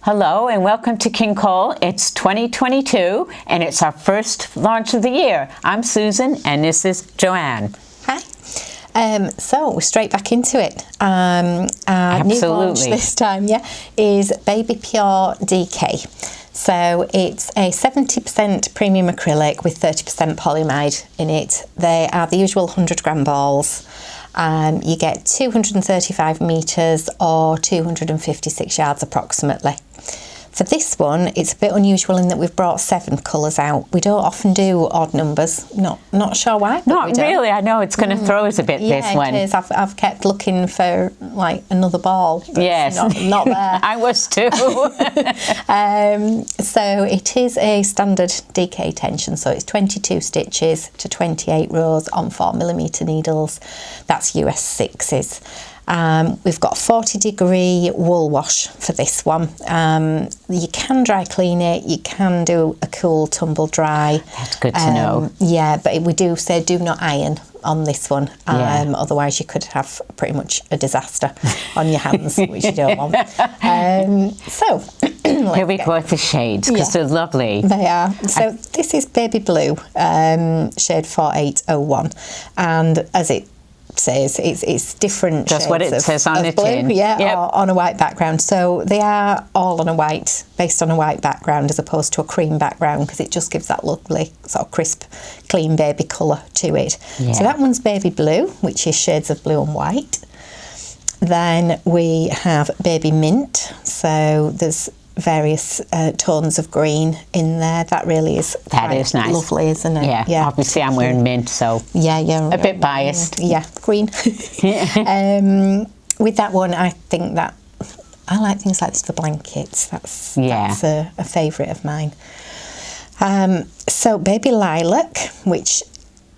Hello and welcome to King Cole. It's 2022 and it's our first launch of the year. I'm Susan and this is Joanne. Hi. So we're straight back into it. Our new launch this time, is Baby Pure DK. So it's a 70% premium acrylic with 30% polyamide in it. They are the usual 100-gram balls. You get 235 metres or 256 yards approximately. For this one, it's a bit unusual in that we've brought 7 colours out. We don't often do odd numbers. Not sure why. Not really. I know it's going to throw us a bit. This one. Yeah, it is. I've kept looking for like another ball. Yes, not there. I was too. So it is a standard DK tension. So it's 22 stitches to 28 rows on 4mm needles. That's US 6s. We've got 40-degree wool wash for this one. You can dry clean it, you can do a cool tumble dry. That's good to know. Yeah, but we do say do not iron on this one, otherwise you could have pretty much a disaster on your hands, which you don't want. So here we go with the shades, because they're lovely. They are. So this is Baby Blue, shade 4801, and as it says, it's different That's shades what it says on the blue, tin. or on a white background. So they are all on a white, based on a white background as opposed to a cream background, because it just gives that lovely sort of crisp, clean baby colour to it. Yeah. So that one's Baby Blue, which is shades of blue and white. Then we have Baby Mint. So there's various tones of green in there. That really is nice, lovely, isn't it? Yeah. Obviously I'm wearing mint, so a bit biased. Green. With that one, I think that I like things like this for blankets. That's a favourite of mine. So Baby Lilac, which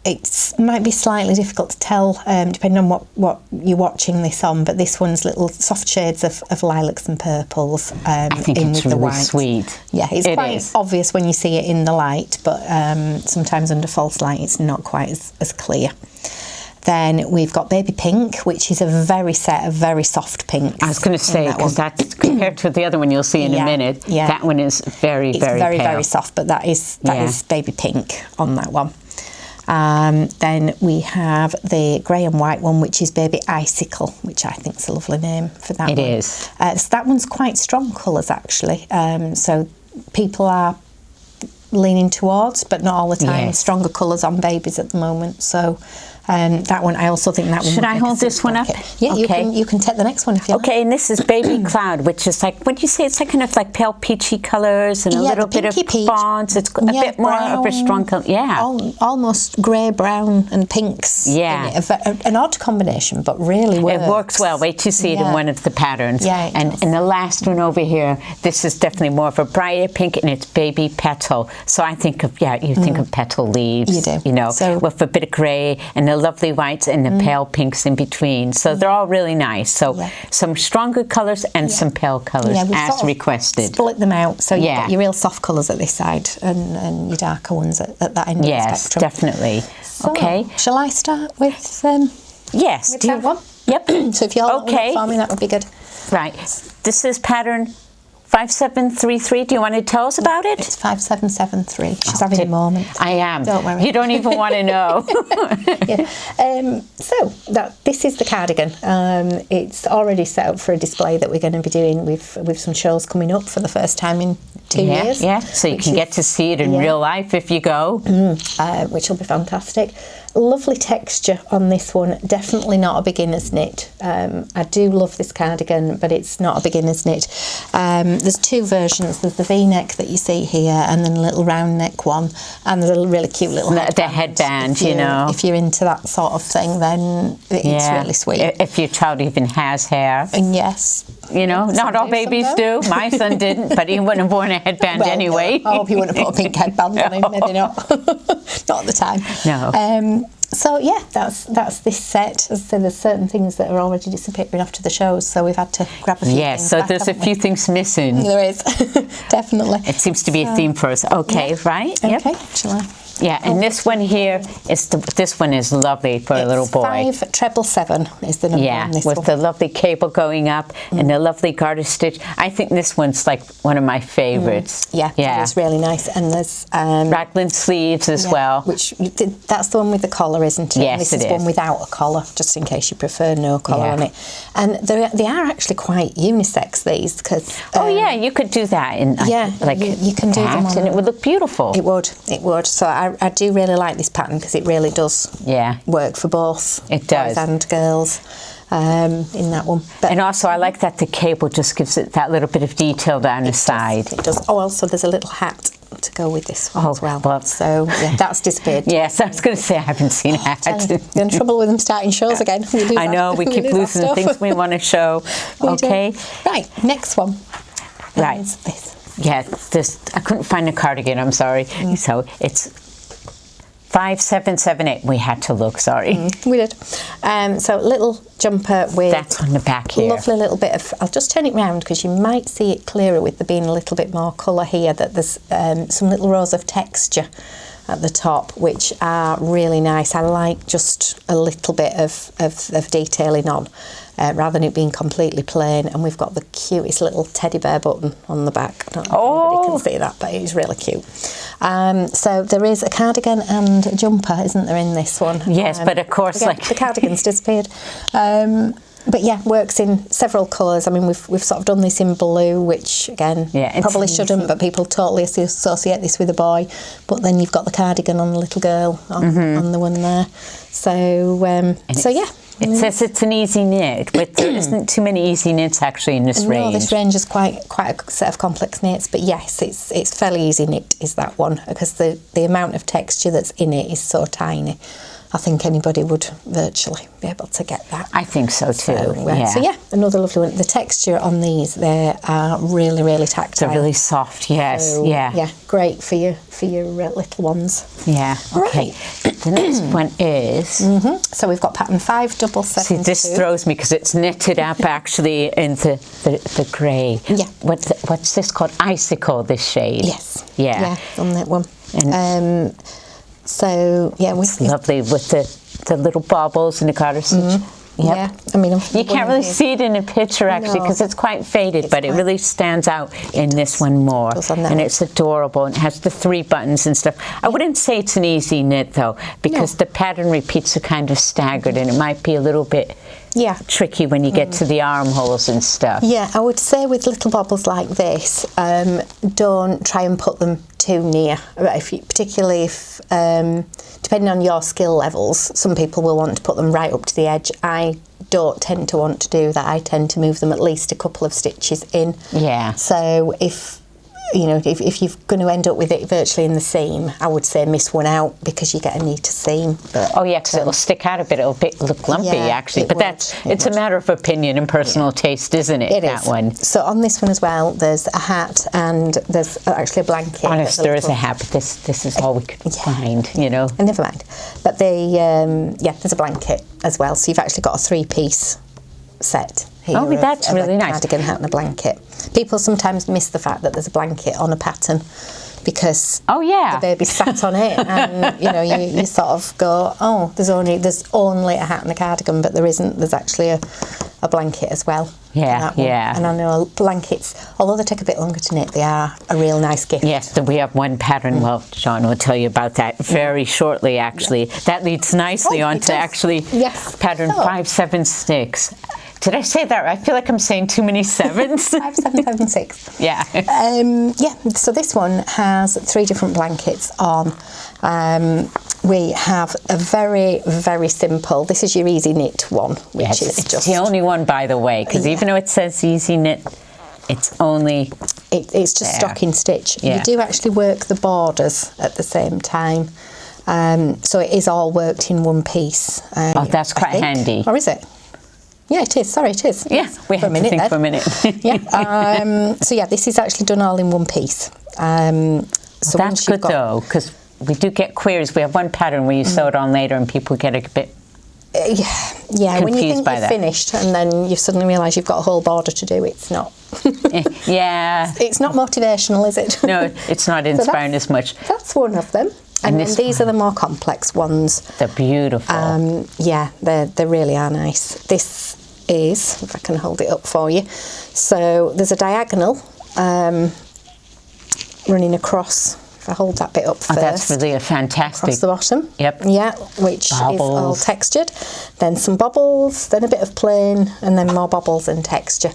it might be slightly difficult to tell depending on what you're watching this on, but this one's little soft shades of lilacs and purples I think in it's with really the white. Sweet. Yeah, it's quite obvious when you see it in the light, but sometimes under false light it's not quite as clear. Then we've got Baby Pink, which is a very soft pink. I was going to say, because that's compared to the other one you'll see in a minute, that one is very very soft, but that is Baby Pink on that one. Then we have the grey and white one, which is Baby Icicle, which I think is a lovely name for that one. It is. So that one's quite strong colours, actually. So people are leaning towards, but not all the time, stronger colours on babies at the moment. So that one, I also think that one. Should I hold this one up? Yeah, you can take the next one if you like. Okay, and this is Baby Cloud, which is like, what do you say? It's like kind of like pale peachy colours and a little bit of fawns. It's a bit more of a strong colour. Yeah. Almost grey, brown and pinks. Yeah. An odd combination, but really works. It works well. Wait till you see it in one of the patterns. Yeah, and the last one over here, this is definitely more of a brighter pink, and it's Baby Petal. So I think of, you think of petal leaves. You do. You know, with a bit of grey and the lovely whites and the pale pinks in between. So they're all really nice. So some stronger colours and some pale colours as requested. Split them out. So you've got your real soft colours at this side and your darker ones at that end of the spectrum. Yes, definitely. So, okay. Shall I start with yes. With that one? Yep. So if you're on it for me, that would be good. Right. This is pattern 5733. Do you want to tell us about it? It's 5773. She's having a moment. I am. Don't worry. You don't even want to know. So this is the cardigan. It's already set up for a display that we're going to be doing with some shows coming up for the first time in 2 years. Yeah, so you can get to see it in real life if you go. Which will be fantastic. Lovely texture on this one. Definitely not a beginner's knit. I do love this cardigan, but it's not a beginner's knit. There's 2 versions. There's the V-neck that you see here, and then a little round neck one, and there's a really cute little headband. The headband, you know. If you're into that sort of thing, then it's really sweet. If your child even has hair. And yes. You know, not all babies do. My son didn't, but he wouldn't have worn a headband anyway. No. I hope he wouldn't have put a pink headband on him. Maybe not. Not at the time. No. So yeah, that's this set. As I said, there's certain things that are already disappearing after the shows, so we've had to grab a few things. Yes, so there's a few things missing. There is, definitely. It seems to be a theme for us. Okay, right? Okay, shall I? Yeah, and this one here is this one is lovely for a little boy. 5777 is the number on this one. With the lovely cable going up and the lovely garter stitch. I think this one's like one of my favorites. Yeah, it's really nice. And there's raglan sleeves as well. Which that's the one with the collar, isn't it? Yes, this is one without a collar, just in case you prefer no collar on it. And they are actually quite unisex, these, because you could do that in like you can do them on, and it would look beautiful. It would. So I do really like this pattern because it really does work for both boys and girls in that one. But, and also I like that the cable just gives it that little bit of detail down the side. It does. Oh, also there's a little hat to go with this one as well. So that's disappeared. Yes, I was going to say I haven't seen a hat. You're in trouble with them starting shows again. I know, we keep losing things we want to show. Okay. Right, next one. Right. This. Yeah, I couldn't find the cardigan, I'm sorry. So it's 5778. We had to look, sorry. We did. So little jumper with... That's on the back here. Lovely little bit of... I'll just turn it round because you might see it clearer with there being a little bit more colour here, that there's some little rows of texture at the top, which are really nice. I like just a little bit of detailing on, rather than it being completely plain. And we've got the cutest little teddy bear button on the back. I don't know if anybody can see that, but it's really cute. So there is a cardigan and a jumper, isn't there, in this one? Yes, but of course, again, the cardigan's disappeared. But yeah, works in several colours. I mean, we've sort of done this in blue, which again, probably shouldn't, but people totally associate this with a boy. But then you've got the cardigan on the little girl on the one there. So yeah. It says it's an easy knit, but there isn't too many easy knits actually in this range. No, this range is quite a set of complex knits, but yes, it's fairly easy knit, is that one, because the amount of texture that's in it is so tiny. I think anybody would virtually be able to get that. I think so too. So yeah, another lovely one. The texture on these, they are really, really tactile. They're really soft. Yes, so, yeah, great for your little ones. Yeah. Okay. Right. The next one is. So we've got pattern 5772. See, this throws me because it's knitted up actually into the grey. Yeah. What's this called? Icicle. This shade. Yes. Yeah. Yeah, on that one. And so yeah, it's lovely with the little bobbles and the garter stitch. Yep. Yeah, I mean, you can't really see it in a picture actually because it's quite faded, but it really stands out in this one more. And it's adorable, and it has the 3 buttons and stuff. I wouldn't say it's an easy knit though, because the pattern repeats are kind of staggered, and it might be a little bit tricky when you get to the armholes and stuff. Yeah, I would say with little bobbles like this, don't try and put them too near. Particularly if, depending on your skill levels, some people will want to put them right up to the edge. I don't tend to want to do that. I tend to move them at least a couple of stitches in. Yeah. So if you're going to end up with it virtually in the seam, I would say miss one out because you get a neater seam. But, because it'll stick out a bit. It'll look lumpy actually. But it's a matter of opinion and personal taste, isn't it? That one. So on this one as well, there's a hat and there's actually a blanket. Honest, there is a hat, but this is all we could find, you know. And never mind. But there's a blanket as well. So you've actually got a 3-piece set. That's really nice. Cardigan, hat and a blanket. People sometimes miss the fact that there's a blanket on a pattern because the baby's sat on it, and you sort of go, there's only a hat and a cardigan, but there isn't. There's actually a blanket as well. Yeah. And I know blankets, although they take a bit longer to knit, they are a real nice gift. Yes, we have one pattern. Well, John will tell you about that very shortly. Actually, that leads nicely onto pattern 576. Did I say that right? I feel like I'm saying too many sevens. 5776. Yeah. So this one has 3 different blankets on. We have a very, very simple. This is your easy knit one, which is just the only one, by the way, because even though it says easy knit, it's only it's just stocking stitch. You do actually work the borders at the same time. So it is all worked in one piece. That's quite handy. Or is it? Yeah, it is. Sorry, it is. Yeah, we have to think for a minute. So this is actually done all in one piece. So that's good though, because we do get queries. We have one pattern where you sew it on later, and people get a bit confused when you think by you've that. Finished, and then you suddenly realise you've got a whole border to do. It's not. Yeah. It's not motivational, is it? No, it's not inspiring as much. That's one of them. And then these are the more complex ones. They're beautiful. Yeah, they really are nice. This is, if I can hold it up for you, so there's a diagonal running across. If I hold that bit up first. That's really a fantastic. Across the bottom. Yep. Yeah, which bobbles. is all textured. Then some bobbles, then a bit of plain, and then more bobbles and texture.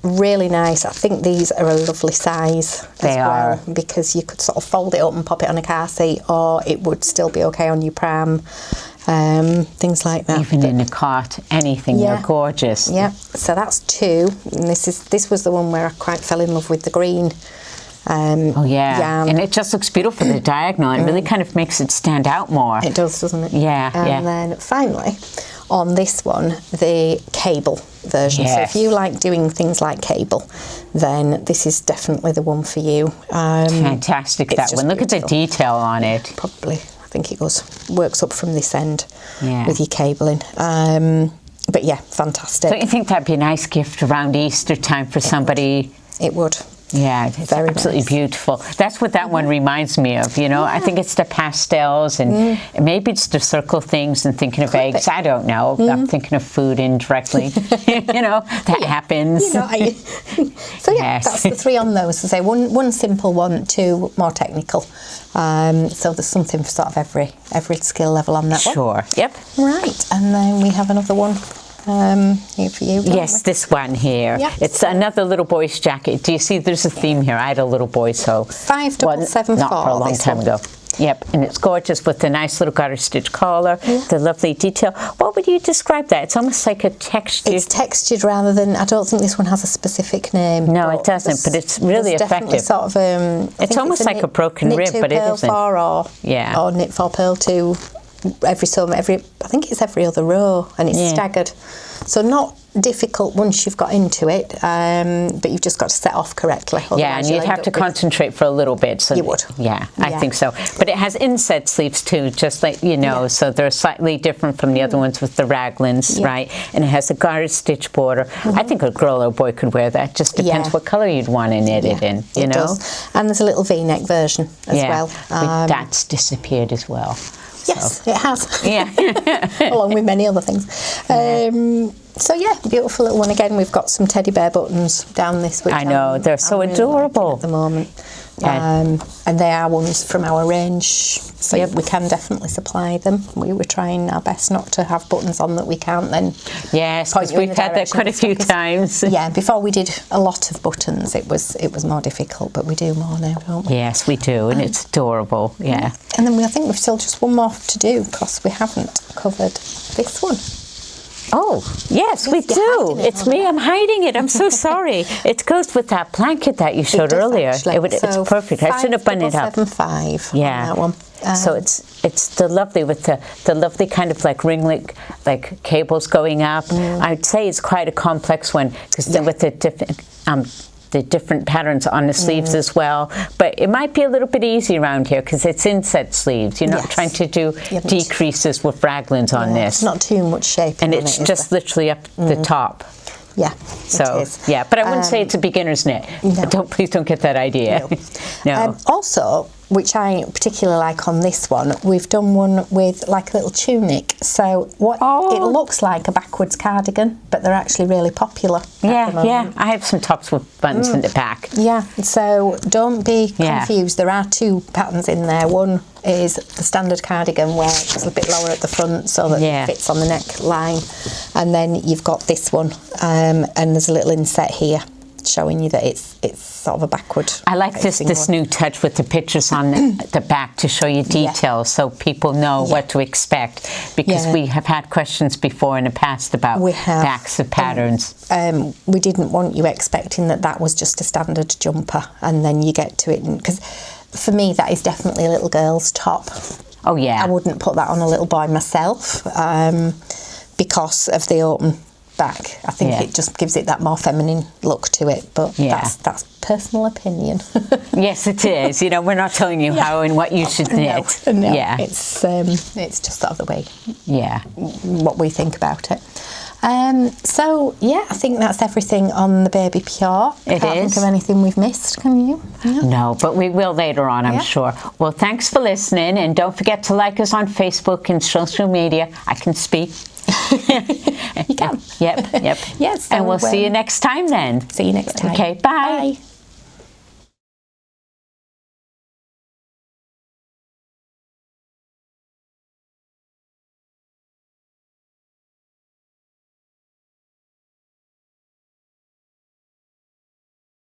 Really nice. I think these are a lovely size as well, because you could sort of fold it up and pop it on a car seat, or it would still be okay on your pram. Things like that. Even in a cart, anything. Yeah. They're gorgeous. Yeah. So that's 2. And this was the one where I quite fell in love with the green. And it just looks beautiful, the diagonal. It really kind of makes it stand out more. It does, doesn't it? Yeah, and then finally, on this one, the cable version. Yes. So if you like doing things like cable, then this is definitely the one for you. Fantastic, that one. Look at the detail on it. Probably, I think it works up from this end with your cabling. But yeah, fantastic. Don't you think that'd be a nice gift around Easter time for somebody? It would. Yeah, it's Very absolutely nice. beautiful. That's what that one reminds me of, you know. I think it's the pastels, and maybe it's the circle things and thinking of eggs. I don't know. I'm thinking of food indirectly. You know, that happens. So yeah, that's the 3 on those. So say one simple one, 2 more technical. So there's something for sort of every skill level on that one. Sure. Yep. Right, and then we have another one. Here for you. Yes, this one here. Yep. It's another little boy's jacket. Do you see there's a theme here? I had a little boy, so 5774. Not for a long time ago. Yep, and it's gorgeous with the nice little garter stitch collar, the lovely detail. What would you describe that? It's almost like a texture. It's textured rather than, I don't think this one has a specific name. No, it doesn't, but it's really effective. Sort of, it's almost like a broken rib, but it isn't. Or knit 4 purl 2. I think it's every other row, and it's staggered, so not difficult once you've got into it, but you've just got to set off correctly. Yeah, and you'd have to concentrate for a little bit. So you would. Yeah, I think so. But it has inset sleeves too, just like, you know, so they're slightly different from the other ones with the raglans, right? And it has a garter stitch border. I think a girl or boy could wear that. Just depends what colour you'd want to knit it in, you know? Does. And there's a little V-neck version as well. That's disappeared as well. Yes, it has. Yeah. Along with many other things. So yeah, beautiful little one. Again, we've got some teddy bear buttons down this, which I know, they're so really adorable at the moment. And they are ones from our range, so we can definitely supply them. We were trying our best not to have buttons on that we can't then. Yes, because we've had that quite a few times. Yeah, before we did a lot of buttons, it was more difficult, but we do more now, don't we? Yes, we do, and it's adorable. Yeah. And then I think we've still just one more to do, because we haven't covered this one. Oh, yes, we do. It's me. I'm hiding it. I'm so sorry. It goes with that blanket that you showed earlier. It's perfect. I should have buttoned it up. 575 yeah. on that one. So it's the lovely with the lovely kind of like ring like cables going up. I'd say it's quite a complex one because with the different patterns on the sleeves as well, but it might be a little bit easy around here because it's inset sleeves. You're not trying to do decreases with raglans on this. It's not too much shape, and it's just literally up the top. Yeah, so it is. yeah, but I wouldn't say it's a beginner's knit. No. Please don't get that idea. No. Also, which I particularly like on this one, we've done one with like a little tunic. So it looks like a backwards cardigan, but they're actually really popular. Yeah. I have some tops with buttons in the back. Yeah. So don't be confused. There are 2 patterns in there. One is the standard cardigan where it's a bit lower at the front so that it fits on the neckline, and then you've got this one, and there's a little inset here showing you that it's sort of a backward. I like this new touch with the pictures on the back to show you details so people know what to expect, because we have had questions before in the past about backs of patterns. We didn't want you expecting that was just a standard jumper and then you get to it, because for me that is definitely a little girl's top. Oh yeah. I wouldn't put that on a little boy myself because of the open back. I think it just gives it that more feminine look to it, but that's personal opinion. Yes, it is. You know, we're not telling you how and what you should knit. No, yeah. It's just sort of the way. Yeah. What we think about it. So yeah, I think that's everything on the Baby Pure. It Can't is. think of anything we've missed, can you? No, but we will later on, I'm Yeah. sure. Well, thanks for listening, and don't forget to like us on Facebook and social media. I can speak. You can. Yep. Yes. So And we'll see you next time then. See you next time. Okay, bye. Bye.